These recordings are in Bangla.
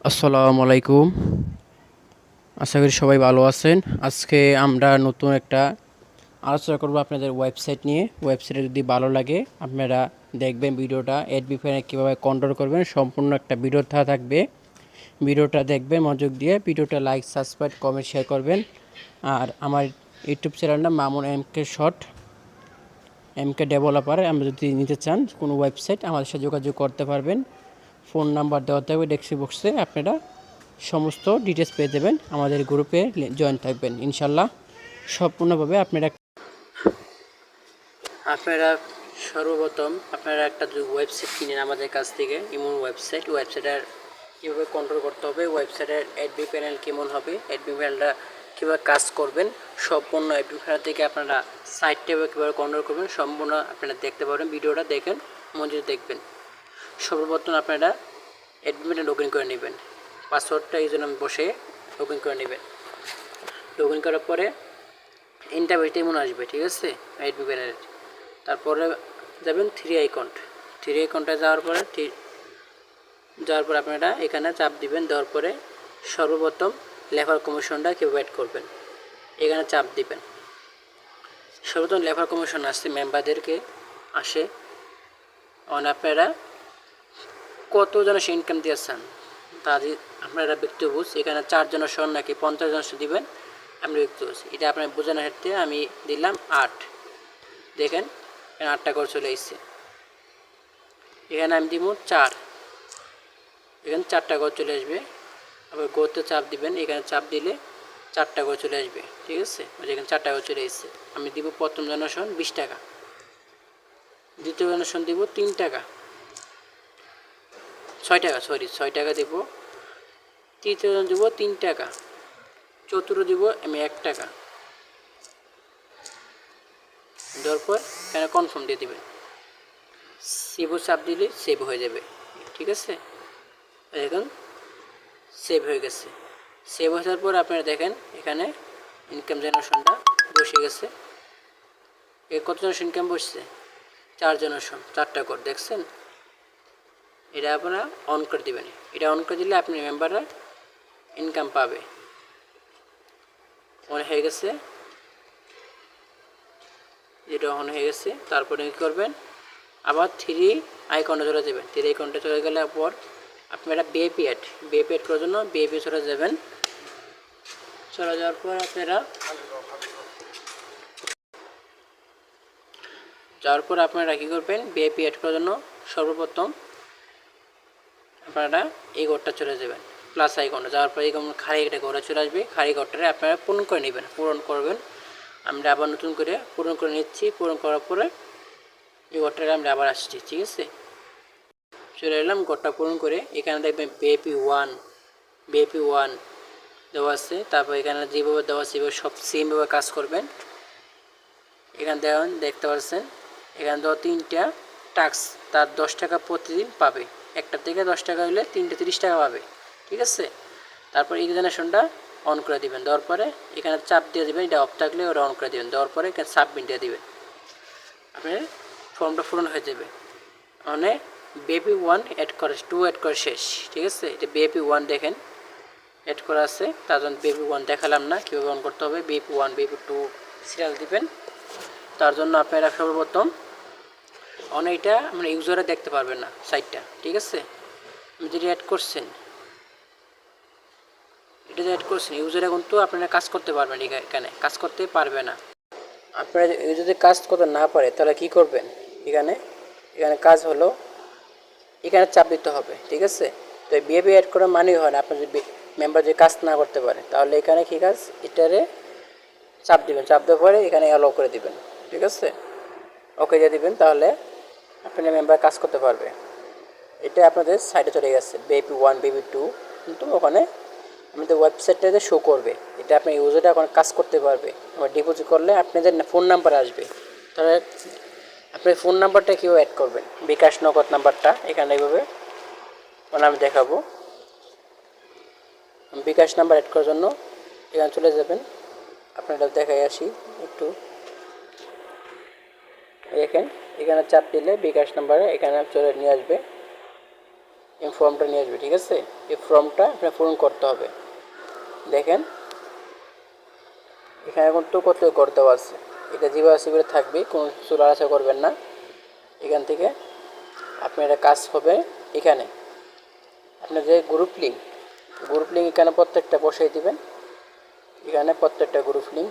আসসালামু আলাইকুম। আশা করি সবাই ভালো আছেন। আজকে আমরা নতুন একটা আলোচনা করব আপনাদের ওয়েবসাইট নিয়ে। ওয়েবসাইটে যদি ভালো লাগে আপনারা দেখবেন ভিডিওটা। এডবিফাইনে কীভাবে কন্ট্রোল করবেন সম্পূর্ণ একটা ভিডিও থাকবে। ভিডিওটা দেখবেন মনোযোগ দিয়ে। ভিডিওটা লাইক, সাবস্ক্রাইব, কমেন্ট, শেয়ার করবেন। আর আমার ইউটিউব চ্যানেলটা মামুন এমকে শর্ট, এমকে ডেভেলপার। আমরা যদি নিতে চান কোনো ওয়েবসাইট আমাদের সাথে যোগাযোগ করতে পারবেন। ফোন নাম্বার দেওয়া থাকবে ডেসক্রিপশন বক্সে। আপনারা সমস্ত ডিটেলস পেয়ে যাবেন। আমাদের গ্রুপে জয়েন থাকবেন ইনশাল্লাহ। সম্পূর্ণভাবে আপনারা সর্বপ্রথম আপনারা একটা ওয়েবসাইট কিনেন আমাদের কাছ থেকে, ইমন ওয়েবসাইটের কীভাবে কন্ট্রোল করতে হবে, ওয়েবসাইটের অ্যাডমি প্যানেল কেমন হবে, অ্যাডমি প্যানেলটা কীভাবে কাজ করবেন, সম্পূর্ণ অ্যাডমি প্যানেল থেকে আপনারা সাইটটা কীভাবে কন্ট্রোল করবেন সম্পূর্ণ আপনারা দেখতে পারেন। ভিডিওটা দেখেন, মনোযোগ দেখবেন। সর্বপ্রথম আপনারা অ্যাডমি প্যানেল লগ ইন করে নেবেন। পাসওয়ার্ডটা এই জন্য বসে লগ ইন করে নেবেন। লগ ইন করার পরে ইন্টারভিউতে এমন আসবে, ঠিক আছে, অ্যাডমি প্যানেলের। তারপরে যাবেন থ্রি আইকনটা যাওয়ার পরে আপনারা এখানে চাপ দিবেন। দেওয়ার পরে সর্বপ্রথম লেফার কমিশনটা কীভাবে অ্যাড করবেন এখানে চাপ দিবেন। সর্বপ্রথম লেফার কমিশন আসছে মেম্বারদেরকে আসে। আপনারা কতজন সে ইনকাম দিয়েছেন তাদের আপনারা ব্যক্তিগত এখানে 4 জনের সন নাকি 50 জন দিবেন আমরা ব্যক্তিগত এটা আপনার বোঝানোর ক্ষেত্রে আমি দিলাম 8। দেখেন এখানে 8টা করে চলে এসেছে। এখানে আমি দিব 4, এখানে 4টা করে চলে আসবে। আবার গোতে চাপ দিবেন, এখানে চাপ দিলে 4টা করে চলে আসবে, ঠিক আছে। এখানে 4টা করে চলে এসেছে। আমি দিব প্রথম জনসন 20 টাকা, দ্বিতীয় জনসন দিব 3 টাকা, 6 টাকা, 6 টাকা দেব। তৃতীয় জন দিব 3 টাকা, চতুর্থ দিব আমি 1 টাকা। দেওয়ার পর এখানে কনফার্ম দিয়ে দেবেন। সেভও চাপ দিলে সেভ হয়ে যাবে, ঠিক আছে। এখন সেভ হয়ে গেছে। সেভ হয়ে যাওয়ার পর আপনারা দেখেন এখানে ইনকাম জেনারেশনটা বসে গেছে। কত জনের ইনকাম বসছে? 4 জনের 4টা করে দেখছেন। এটা আপনারা অন করে দেবেন। এটা অন করে দিলে আপনি মেম্বাররা ইনকাম পাবে। অন হয়ে গেছে, এটা অন হয়ে গেছে। তারপরে কী করবেন, আবার থ্রি আইকনটা চলে যাবেন। থ্রি আইকনটা চলে গেলে পর আপনারা বিএপি অ্যাড করার জন্য বিএপি চলে যাবেন। চলে যাওয়ার পর আপনারা কী করবেন, বিএপি অ্যাড করার জন্য সর্বপ্রথম আপনারা এই ঘরটা চলে যাবেন, প্লাস আইকনটা যাওয়ার পরে খালি একটা ঘরে চলে আসবে। খালি ঘরটারে আপনারা পূরণ করে নেবেন, পূরণ করবেন। আমরা আবার নতুন করে পূরণ করে নিচ্ছি। পূরণ করার পরে এই ঘরটারে আমরা আবার আসছি, ঠিক আছে। চলে এলাম ঘরটা পূরণ করে। এখানে দেখবেন বিএপি ওয়ান দেওয়া আছে। তারপর এখানে যেভাবে দেওয়া আছে সেভাবে সব সেমভাবে কাজ করবেন। এখানে দেখতে পাচ্ছেন এখানে দেওয়া 3টা টাস্ক, তার 10 টাকা প্রতিদিন পাবে। একটা থেকে 10 টাকা হলে 3টে 30 টাকা পাবে, ঠিক আছে। তারপর এক্সামিনেশনটা অন করে দিবেন। দেওয়ার পরে এখানে চাপ দিয়ে দেবেন, এটা অফ থাকলে ওটা অন করে দেবেন। দেওয়ার পরে এখানে সাবমিট দিয়ে দেবেন। আপনার ফর্মটা পূরণ হয়ে যাবে। মানে বিএপি ওয়ান অ্যাড করে 2 অ্যাড করে শেষ, ঠিক আছে। এটা বিএপি ওয়ান দেখেন অ্যাড করা আছে, তার জন্য বিএপি ওয়ান দেখালাম না কীভাবে অন করতে হবে। BAP one BAP two serial দিবেন। তার জন্য আপনারা সর্বপ্রথম এটা মানে ইউজারে দেখতে পারবেন না সাইটটা, ঠিক আছে। যেটা অ্যাড করছেন ইউজারে কিন্তু আপনারা কাজ করতে পারবেন, এখানে কাজ করতে পারবে না। আপনারা যদি কাজ করতে না পারে তাহলে কি করবেন, এখানে কাজ হলো এখানে চাপ দিতে হবে, ঠিক আছে। তো বিহেভিয়ার অ্যাড করা মানেই হয় না আপনার যদি মেম্বার যদি কাজ না করতে পারে, তাহলে এখানে কী কাজ, এটারে চাপ দিবেন। চাপ দেওয়ার পরে এখানে অ্যালাউ করে দিবেন, ঠিক আছে। ওকে দিয়ে দিবেন, তাহলে আপনার মেম্বার কাজ করতে পারবে। এটা আপনাদের সাইডে চলে গেছে বিএপি ওয়ান বিএপি টু, কিন্তু ওখানে আমাদের ওয়েবসাইটটাতে শো করবে। এটা আপনার ইউজারটা ওখানে কাজ করতে পারবে। আবার ডিপোজিট করলে আপনাদের ফোন নাম্বার আসবে। তাহলে আপনি ফোন নাম্বারটা কীভাবে অ্যাড করবেন, বিকাশ নগদ নাম্বারটা এখানে এইভাবে আমি দেখাবো। বিকাশ নাম্বার অ্যাড করার জন্য এখানে চলে যাবেন। আপনারা দেখাই আসি একটু, দেখেন এখানে চাপ দিলে বিকাশ নাম্বারে এখানে চলে নিয়ে আসবে। এই ফর্মটা নিয়ে আসবে, ঠিক আছে। এই ফর্মটা আপনার পূরণ করতে হবে। দেখেন এখানে কিন্তু কত করতে আছে, এটা যেভাবে সেভাবে থাকবে, কোনো কিছু লড়াচড়া করবেন না। এখান থেকে আপনার কাজ হবে, এখানে আপনার যে গ্রুপ লিঙ্ক এখানে প্রত্যেকটা বসাই দিবেন। এখানে প্রত্যেকটা গ্রুপ লিঙ্ক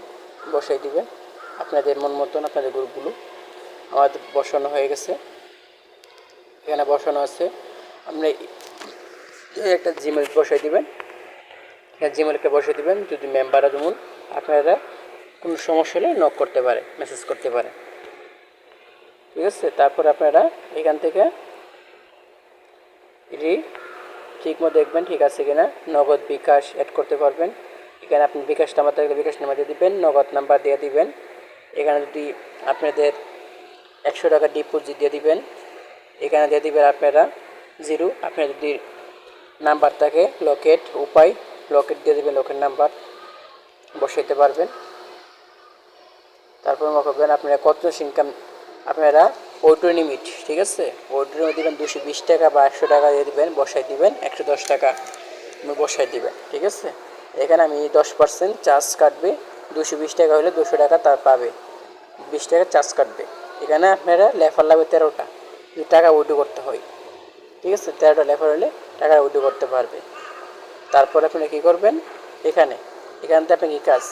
বসাই দিবেন আপনাদের মন মতন। আপনাদের গ্রুপগুলো আমাদের বসানো হয়ে গেছে, এখানে বসানো আছে। আপনি একটা জিমেল বসাই দিবেন, এখানে জিমেলকে বসাই দিবেন। যদি মেম্বাররা যেমন আপনারা কোনো সমস্যা হলে নক করতে পারে, মেসেজ করতে পারে, ঠিক আছে। তারপর আপনারা এখান থেকে এটি ঠিকমতো দেখবেন ঠিক আছে কিনা। নগদ বিকাশ অ্যাড করতে পারবেন। এখানে আপনি বিকাশ নাম্বার থাকলে বিকাশ নাম্বার দিয়ে দিবেন, নগদ নাম্বার দিয়ে দিবেন। এখানে যদি আপনাদের 100 টাকা ডিপোজিট দিয়ে দিবেন, এখানে দিয়ে দিবেন আপনারা 0। আপনার যদি নাম্বার থাকে লকেট উপায়, লকেট দিয়ে দেবেন, লকেট নাম্বার বসাইতে পারবেন। তারপর মনে করবেন আপনারা কত ইনকাম, আপনারা ওইটো লিমিট, ঠিক আছে। ওইটো লিমিট দেবেন 220 টাকা বা 100 টাকা দিয়ে দেবেন, বসাই দিবেন। 110 টাকা বসাই দিবেন, ঠিক আছে। এখানে আমি 10% চার্জ কাটবে, 220 টাকা হলে 200 টাকা তার পাবে, 20 টাকা চার্জ কাটবে। এখানে আপনারা লেফার লাগবে 13টা, যদি টাকা উইথড্র করতে হয়, ঠিক আছে। 13টা লেফার হলে টাকা উইথড্র করতে পারবে। তারপর আপনি কী করবেন, এখান থেকে আপনি কী কাজ,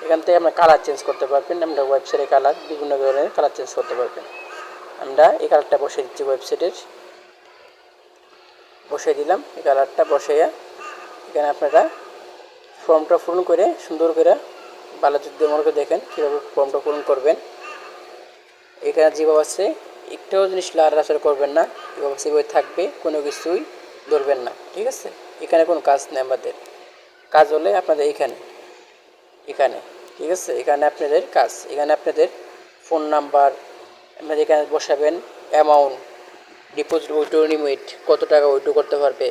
এখান থেকে আপনার কালার চেঞ্জ করতে পারবেন। আমরা ওয়েবসাইটের কালার বিভিন্ন ধরনের কালার চেঞ্জ করতে পারবেন। আমরা এই কালারটা বসিয়ে দিচ্ছি, ওয়েবসাইটের বসিয়ে দিলাম। এই কালারটা বসাইয়া এখানে আপনারা ফর্মটা পূরণ করে সুন্দর করে ভালো যদি মনে করে দেখেন কীভাবে ফর্মটা পূরণ করবেন। এখানে যেভাবে আছে একটাও জিনিস লড়াচড়া করবেন না, এভাবে সেভাবে থাকবে, কোনো কিছুই ধরবেন না, ঠিক আছে। এখানে কোনো কাজ নেই, আমাদের কাজ হলে আপনাদের এখানে, ঠিক আছে। এখানে আপনাদের কাজ, এখানে আপনাদের ফোন নাম্বার আপনাদের এখানে বসাবেন, অ্যামাউন্ট, ডিপোজিট উইথড্র লিমিট কত টাকা উইথড্র করতে পারবে,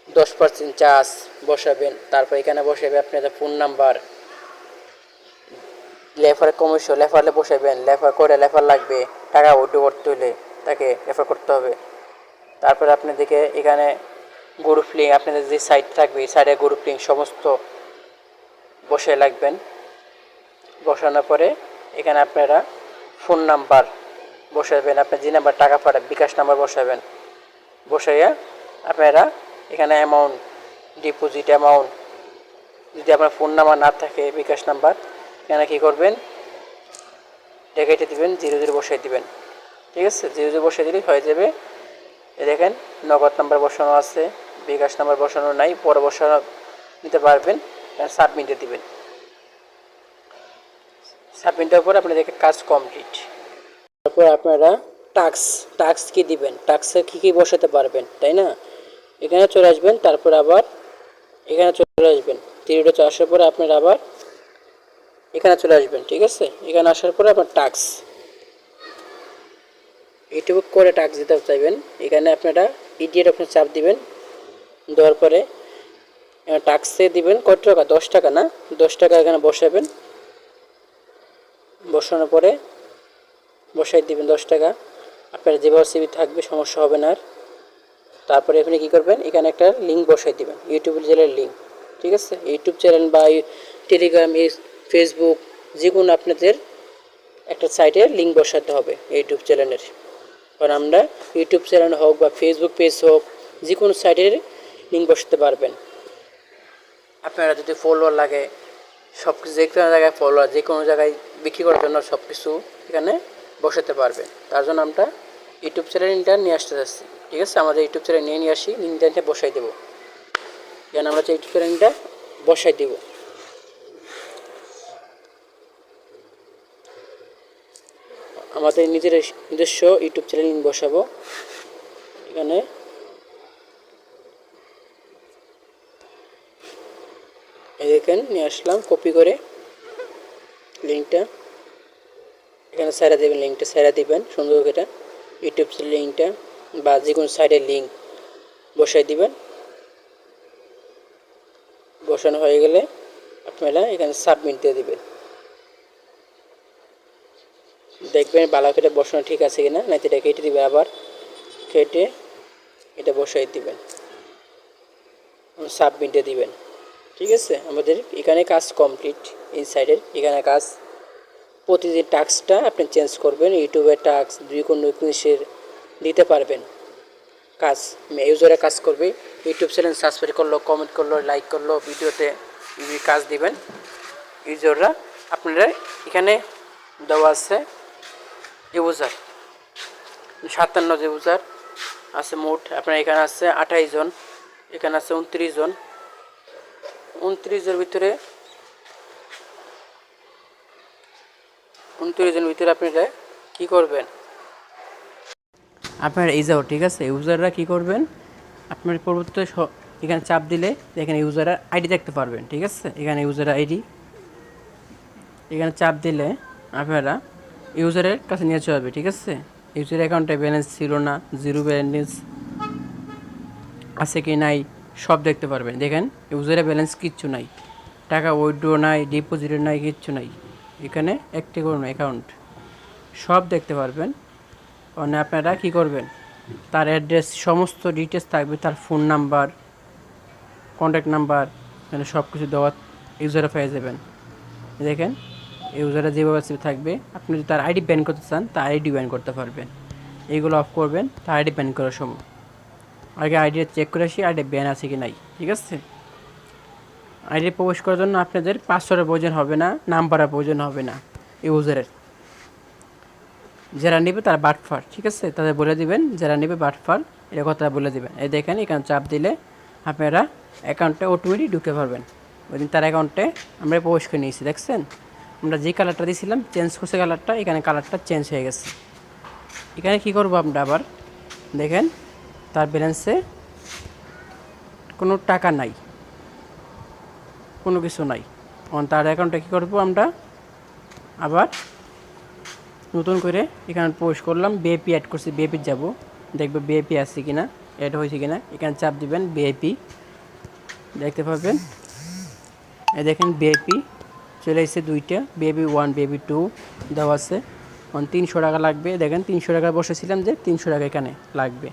10% চার্জ বসাবেন। তারপর এখানে বসাবে আপনাদের ফোন নাম্বার, লেফার কমিশন, লেফারলে বসাবেন, লেফার করে লেফার লাগবে, টাকা উইথড্র করতে হলে তাকে রেফার করতে হবে। তারপরে আপনাদেরকে এখানে গ্রুপ লিঙ্ক, আপনাদের যে সাইট থাকবে এই সাইডে গ্রুপ লিঙ্ক সমস্ত বসে লাগবেন। বসানোর পরে এখানে আপনারা ফোন নাম্বার বসাবেন, আপনার যে নাম্বার টাকা পাঠাবেন বিকাশ নাম্বার বসাবেন। বসাইয়া আপনারা এখানে অ্যামাউন্ট, ডিপোজিট অ্যামাউন্ট, যদি আপনার ফোন নাম্বার না থাকে বিকাশ নাম্বার, এখানে কী করবেন, কেটে দেবেন, 00 বসাই দিবেন, ঠিক আছে। 00 বসাই দিলেই হয়ে যাবে। দেখেন নগদ নাম্বার বসানো আছে, বিকাশ নাম্বার বসানো নাই, পরে বসানো নিতে পারবেন। সাবমিট দিয়ে দিবেন। সাবমিট দেওয়ার পর আপনাদের কাজ কমপ্লিট। তারপর আপনারা টাক্স কি দিবেন, টাক্সে কী বসাতে পারবেন, তাই না। এখানে চলে আসবেন, তারপর আবার এখানে চলে আসবেন। 3 আসার পরে আপনারা আবার এখানে চলে আসবেন, ঠিক আছে। এখানে আসার পরে আপনার টাক্স ইউটিউব করে টাক্স দিতে চাইবেন, এখানে আপনারা ইডিয়েট আপনার চাপ দিবেন। দেওয়ার পরে টাক্সে দিবেন কত টাকা, 10 টাকা না, 10 টাকা এখানে বসাবেন। বসানোর পরে বসাই দিবেন 10 টাকা। আপনার যেভাবে সিবি থাকবে সমস্যা হবে না আর। তারপরে আপনি কী করবেন, এখানে একটা লিঙ্ক বসাই দিবেন, ইউটিউব চ্যানেলের লিঙ্ক, ঠিক আছে। ইউটিউব চ্যানেল বা টেলিগ্রাম, ফেসবুক, যে কোনো আপনাদের একটা সাইটের লিঙ্ক বসাতে হবে ইউটিউব চ্যানেলের। কারণ আমরা ইউটিউব চ্যানেল হোক বা ফেসবুক পেজ হোক, যে কোনো সাইটের লিঙ্ক বসাতে পারবেন। আপনারা যদি ফলোয়ার লাগে, সব কিছু যে কোনো জায়গায় ফলোয়ার, যে কোনো জায়গায় বিক্রি করার জন্য সব কিছু এখানে বসাতে পারবেন। তার জন্য আমরা ইউটিউব চ্যানেলটা নিয়ে আসতে যাচ্ছি, ঠিক আছে। আমাদের ইউটিউব চ্যানেল নিয়ে আসি, লিঙ্কটা বসাই দেবো। এখানে আমরা ইউটিউব চ্যানেলটা বসাই দেব। আমাদের নিজস্ব ইউটিউব চ্যানেল লিঙ্ক বসাবো। এখানে দেখেন নিয়ে আসলাম কপি করে লিঙ্কটা, এখানে সাইডে দেবেন, লিঙ্কটা সাইডে দিবেন সুন্দর করে। ইউটিউব লিঙ্কটা বা যে কোনো সাইডের লিঙ্ক বসাই দিবেন। বসানো হয়ে গেলে আপনারা এখানে সাবমিট দিয়ে দিবেন। দেখবেন ভালো করে বসানো ঠিক আছে কিনা, নাকি এটা কেটে দিবে, আবার কেটে এটা বসাই দিবেন, সাবমিটে দিবেন। ঠিক আছে, আমাদের এখানে কাজ কমপ্লিট। ইনসাইডের এখানে কাজ, প্রতিদিন টাস্কটা আপনি চেঞ্জ করবেন। ইউটিউবের টাস্ক যে কোনো জিনিসের দিতে পারবেন কাজ। ইউজারে কাজ করবে, ইউটিউব চ্যানেল সাবস্ক্রাইব করলো, কমেন্ট করলো, লাইক করলো, ভিডিওতে কাজ দিবেন ইউজাররা। আপনারা এখানে দেওয়া আছে ইউজার 57 ইউজার আছে মোট। আপনার এখানে আছে 28 জন, এখানে আছে 29 জন। 29 ভিতরে 29 জনের ভিতরে আপনারা কী করবেন, আপনার ইউজার, ঠিক আছে, ইউজাররা কী করবেন, আপনার পরবর্তী এখানে চাপ দিলে এখানে ইউজারের আইডি দেখতে পারবেন। ঠিক আছে, এখানে ইউজার আইডি, এখানে চাপ দিলে আপনারা ইউজারের কাছে নিয়ে চলে যাবে। ঠিক আছে, ইউজার অ্যাকাউন্টে ব্যালেন্স ছিল না, জিরো ব্যালেন্স আছে কি নাই সব দেখতে পারবেন। দেখেন ইউজারের ব্যালেন্স কিচ্ছু নাই, টাকা উইথড্র নাই, ডিপোজিটের নাই, কিচ্ছু নাই। এখানে একটি করুন অ্যাকাউন্ট সব দেখতে পারবেন। মানে আপনারা কী করবেন, তার অ্যাড্রেস সমস্ত ডিটেলস থাকবে, তার ফোন নাম্বার, কন্ট্যাক্ট নাম্বার, মানে সব কিছু দেওয়া ইউজারে পেয়ে যাবেন। দেখেন ইউজারে যেভাবে থাকবে, আপনি যদি তার আইডি ব্যান করতে চান তার আইডি ব্যান করতে পারবেন। এইগুলো অফ করবেন তার আইডি ব্যান করার সময়। আগে আইডি চেক করে আসি আইডি ব্যান আছে কি নাই। ঠিক আছে, আইডি প্রবেশ করার জন্য আপনাদের পাসওয়ার্ডের প্রয়োজন হবে না, নাম্বারের প্রয়োজন হবে না ইউজারের। যারা নেবে তারা বাটফার, ঠিক আছে, তাদের বলে দিবেন যারা নেবে বাটফার, এর কথা বলে দিবেন। এই দেখেন এখানে চাপ দিলে আপনারা অ্যাকাউন্টে অটোমেটিক ঢুকে পারবেন। ওই দিন তার অ্যাকাউন্টে আমরা প্রবেশ করে নিয়েছি, দেখছেন আমরা যে কালারটা দিয়েছিলাম চেঞ্জ করছে কালারটা, এখানে কালারটা চেঞ্জ হয়ে গেছে। এখানে কী করবো আমরা আবার, দেখেন তার ব্যালেন্সে কোনো টাকা নাই, কোনো কিছু নাই। তার অ্যাকাউন্টে কী করবো আমরা আবার নতুন করে এখানে প্রবেশ করলাম, বিআইপি অ্যাড করছি, বিআইপি যাব, দেখবে বিআইপি আছে কি না, অ্যাড হয়েছে কি না। এখানে চাপ দিবেন, বিআইপি দেখতে পাবেন। এই দেখেন বিআইপি চলে এসেছে দুইটা, বিআইপি 1 বিআইপি 2 দেওয়া আছে। 300 টাকা লাগবে, দেখেন 300 টাকা বসেছিলাম যে 300 টাকা এখানে লাগবে।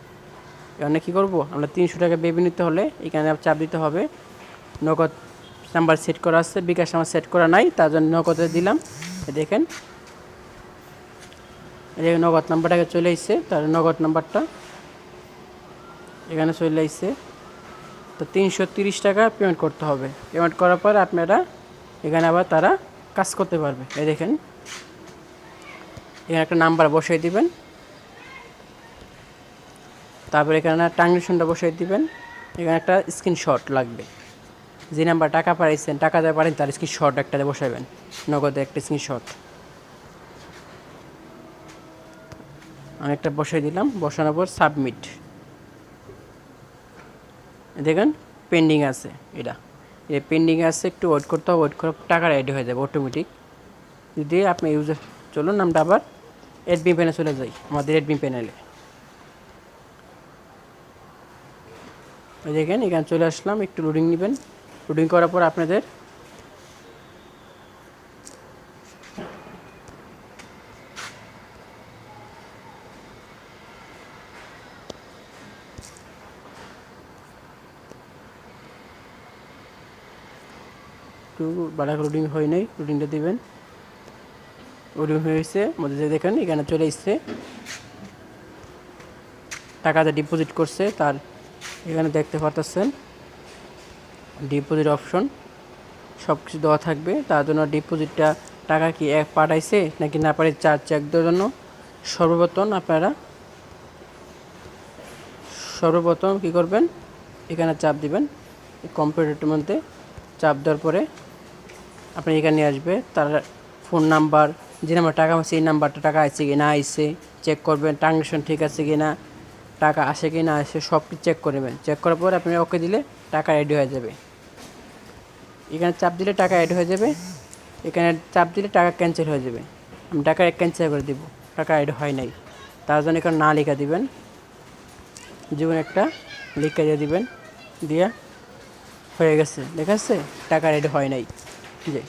এখানে কী করবো আমরা, 300 টাকা বিআইপি নিতে হলে এখানে চাপ দিতে হবে। নগদ নাম্বার সেট করা আছে, বিকাশ আমার সেট করা নাই, তার জন্য নগদে দিলাম। দেখেন এই নগদ নাম্বারটাকে চলে আসছে, তার নগদ নাম্বারটা এখানে চলে আসছে। তো 330 টাকা পেমেন্ট করতে হবে। পেমেন্ট করার পর আপনারা এখানে আবার তারা কাজ করতে পারবে। এই দেখেন এখানে একটা নাম্বার বসাই দিবেন, তারপর এখানে ট্রানজ্যাকশনটা বসাই দিবেন। এখানে একটা স্ক্রিনশট লাগবে, যে নাম্বার টাকা পাঠাইছেন, টাকা দেওয়া পারেন তার স্ক্রিনশট একটা বসাবেন, নগদে একটা স্ক্রিনশট। আমি একটা বসাই দিলাম, বসানোর পর সাবমিট। দেখেন পেন্ডিং আছে, এটা পেন্ডিং আছে, একটু ওয়েট করতে হবে, ওয়েট করার টাকা রেডি হয়ে যাবে অটোমেটিক। যদি আপনি ইউজার, চলুন আমরা আবার অ্যাডমিন প্যানেলে চলে যাই, আমাদের অ্যাডমিন প্যানেলে। দেখেন এখানে চলে আসলাম, একটু লোডিং নেবেন। লোডিং করার পর আপনাদের একটু বাড়া লোডিং হয় নাই, লোডিংটা দেবেন। লোডিং হয়েছে মধ্যে দেখেন এখানে চলে এসছে, টাকাটা ডিপোজিট করছে তার, এখানে দেখতে পাচ্ছেন ডিপোজিট অপশন সব কিছু দেওয়া থাকবে। তার জন্য ডিপোজিটটা টাকা কি এক পাঠাইছে নাকি না পারে চার চেক দেওয়ার জন্য সর্বপ্রথম কী করবেন, এখানে চাপ দিবেন, কম্পিউটারের মধ্যে চাপ দেওয়ার পরে আপনি এখানে নিয়ে আসবে তার ফোন নাম্বার, যে নাম্বার টাকা সেই নাম্বারটা টাকা আসছে কি না আসছে চেক করবেন, ট্রানজ্যাকশন ঠিক আছে কি না, টাকা আসে কি না আসে সব কিছু চেক করবেন। চেক করার পর আপনি ওকে দিলে টাকা রেডি হয়ে যাবে। এখানে চাপ দিলে টাকা অ্যাড হয়ে যাবে, এখানে চাপ দিলে টাকা ক্যান্সেল হয়ে যাবে। আমি টাকা ক্যান্সেল করে দেবো, টাকা অ্যাড হয় নাই, তার জন্য এখানে না লেখা দিবেন, যেমন একটা লিখে দিয়ে দিবেন, দিয়া হয়ে গেছে, দেখা যাচ্ছে টাকা অ্যাড হয় নাই, যে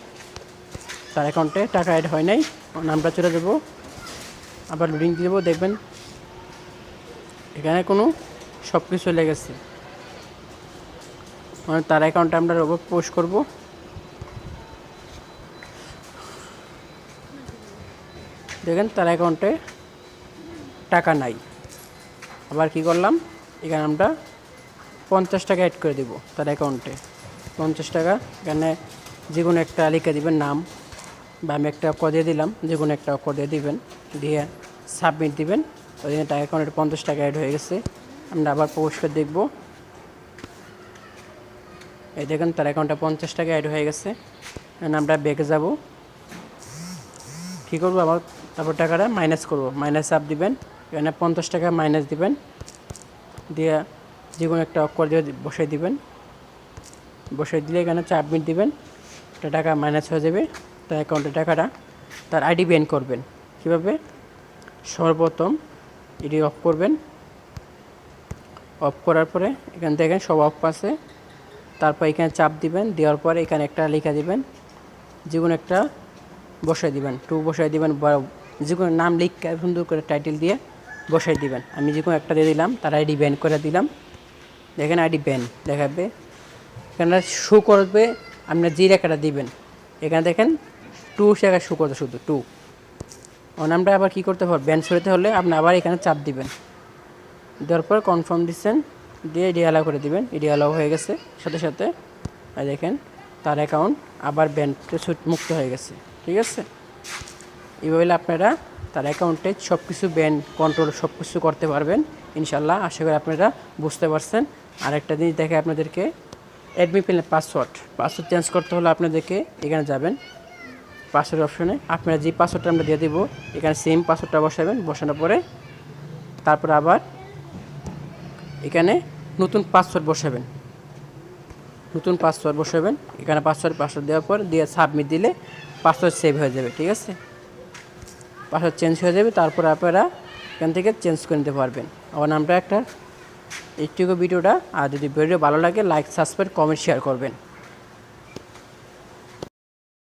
তার অ্যাকাউন্টে টাকা অ্যাড হয় নাই। নামটা চলে দেবো, আবার লোডিং দিয়ে দেবো, দেখবেন এখানে কোনো সব কিছু চলে গেছে। মানে তার অ্যাকাউন্টে আমরা রোবট পোস্ট করব। দেখেন তার অ্যাকাউন্টে টাকা নাই। আবার কি করলাম, এখানে আমরা 50 টাকা অ্যাড করে দেব তার অ্যাকাউন্টে। 50 টাকা এখানে যে কোনো একটা লিখে দিবেন নাম, বা আমি একটা অক্ষর দিয়ে দিলাম, যে কোনো একটা অক্ষর দিয়ে দিবেন, দিয়ে সাবমিট দিবেন। ওই জন্য তার অ্যাকাউন্টে 50 টাকা অ্যাড হয়ে গেছে। আমরা আবার পোস্ট করে দেখব। এই দেখেন তার অ্যাকাউন্টে 50 টাকা অ্যাড হয়ে গেছে। আমরা ব্যাকে যাব, কী করবো, আবার তারপর টাকাটা মাইনাস করব। মাইনাস আপ দিবেন, এখানে 50 টাকা মাইনাস দিবেন, দিয়ে যে কোনো একটা অক্ষর দিয়ে বসাই দিবেন। বসাই দিলে এখানে সাবমিট দিবেন, টাকা মাইনাস হয়ে যাবে। তার অ্যাকাউন্টে টাকাটা তার আইডি ব্যান করবেন। কীভাবে, সর্বপ্রথম এটি অফ করবেন। অফ করার পরে এখানে দেখেন সব অফ আছে। তারপর এখানে চাপ দিবেন, দেওয়ার পরে এখানে একটা লেখা দিবেন, যে কোনো একটা বসাই দিবেন, টু বসাই দিবেন, বা যে কোনো নাম লিখে সুন্দর করে টাইটেল দিয়ে বসাই দিবেন। আমি যে কোনো একটা দিয়ে দিলাম, তার আইডি ব্যান করে দিলাম। দেখেন আইডি ব্যান দেখাবে, এখানে শো করবে আপনার যে লেখাটা দিবেন। এখানে দেখেন 2 টাকা শো করতে, শুধু 2। আমরা আবার কী করতে পারবো, ব্যান সরাতে হলে আপনি আবার এখানে চাপ দিবেন, দেওয়ার পর কনফার্ম দিচ্ছেন, দিয়ে এডি অ্যালাউ করে দিবেন। এডি অ্যালাউ হয়ে গেছে সাথে সাথে। আর দেখেন তার অ্যাকাউন্ট আবার ব্যান মুক্ত হয়ে গেছে। ঠিক আছে, এইভাবে আপনারা তার অ্যাকাউন্টে সব কিছু ব্যান কন্ট্রোল সব কিছু করতে পারবেন ইনশাল্লাহ। আশা করি আপনারা বুঝতে পারছেন। আরেকটা জিনিস দেখে আপনাদেরকে, অ্যাডমিন প্যানেল পাসওয়ার্ড চেঞ্জ করতে হলে আপনাদেরকে এখানে যাবেন, পাসওয়ার্ড অপশনে আপনারা যে পাসওয়ার্ডটা আমরা দিয়ে দেবো, এখানে সেম পাসওয়ার্ডটা বসাবেন। বসানোর পরে তারপর আবার এখানে নতুন পাসওয়ার্ড বসাবেন, এখানে পাসওয়ার্ড দেওয়ার পর দিয়ে সাবমিট দিলে পাসওয়ার্ড সেভ হয়ে যাবে। ঠিক আছে, পাসওয়ার্ড চেঞ্জ হয়ে যাবে। তারপর আপনারা এখান থেকে চেঞ্জ করে নিতে পারবেন। আমার নামটা একটা এইটুকু ভিডিওটা। আর যদি ভিডিও ভালো লাগে লাইক, সাবস্ক্রাইব, কমেন্ট, শেয়ার করবেন।